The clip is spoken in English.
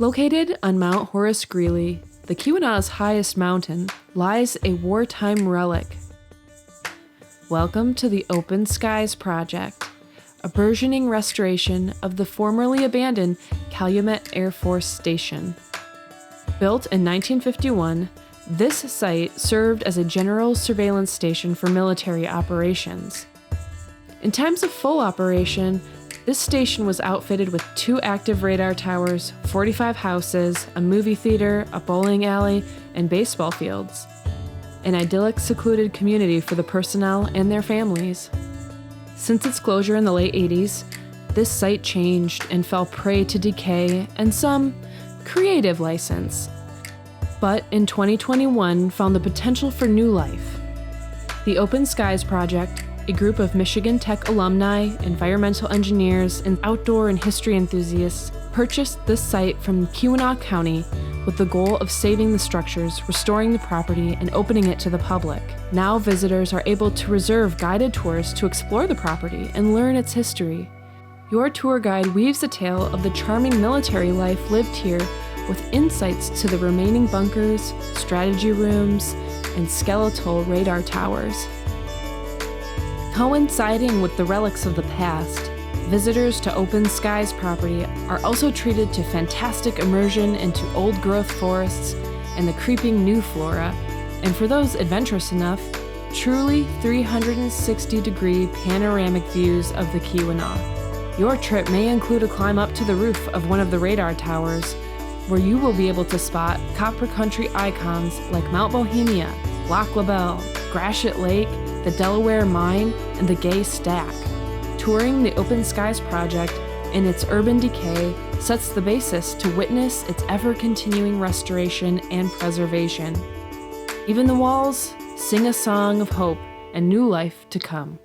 Located on Mount Horace Greeley, the Keweenaw's highest mountain, lies a wartime relic. Welcome to the Open Skies Project, a burgeoning restoration of the formerly abandoned Calumet Air Force Station. Built in 1951, this site served as a general surveillance station for military operations. In times of full operation, this station was outfitted with 2 active radar towers, 45 houses, a movie theater, a bowling alley, and baseball fields. An idyllic, secluded community for the personnel and their families. Since its closure in the late 80s, this site changed and fell prey to decay and some creative license. But in 2021 found the potential for new life. The Open Skies Project, a group of Michigan Tech alumni, environmental engineers, and outdoor and history enthusiasts, purchased this site from Keweenaw County with the goal of saving the structures, restoring the property, and opening it to the public. Now visitors are able to reserve guided tours to explore the property and learn its history. Your tour guide weaves a tale of the charming military life lived here with insights to the remaining bunkers, strategy rooms, and skeletal radar towers. Coinciding with the relics of the past, visitors to Open Skies property are also treated to fantastic immersion into old-growth forests and the creeping new flora, and for those adventurous enough, truly 360-degree panoramic views of the Keweenaw. Your trip may include a climb up to the roof of one of the radar towers, where you will be able to spot copper country icons like Mount Bohemia, Loch LaBelle, Gratiot Lake, the Delaware Mine, and the Gay Stack. Touring the Open Skies Project in its urban decay sets the basis to witness its ever-continuing restoration and preservation. Even the walls sing a song of hope and new life to come.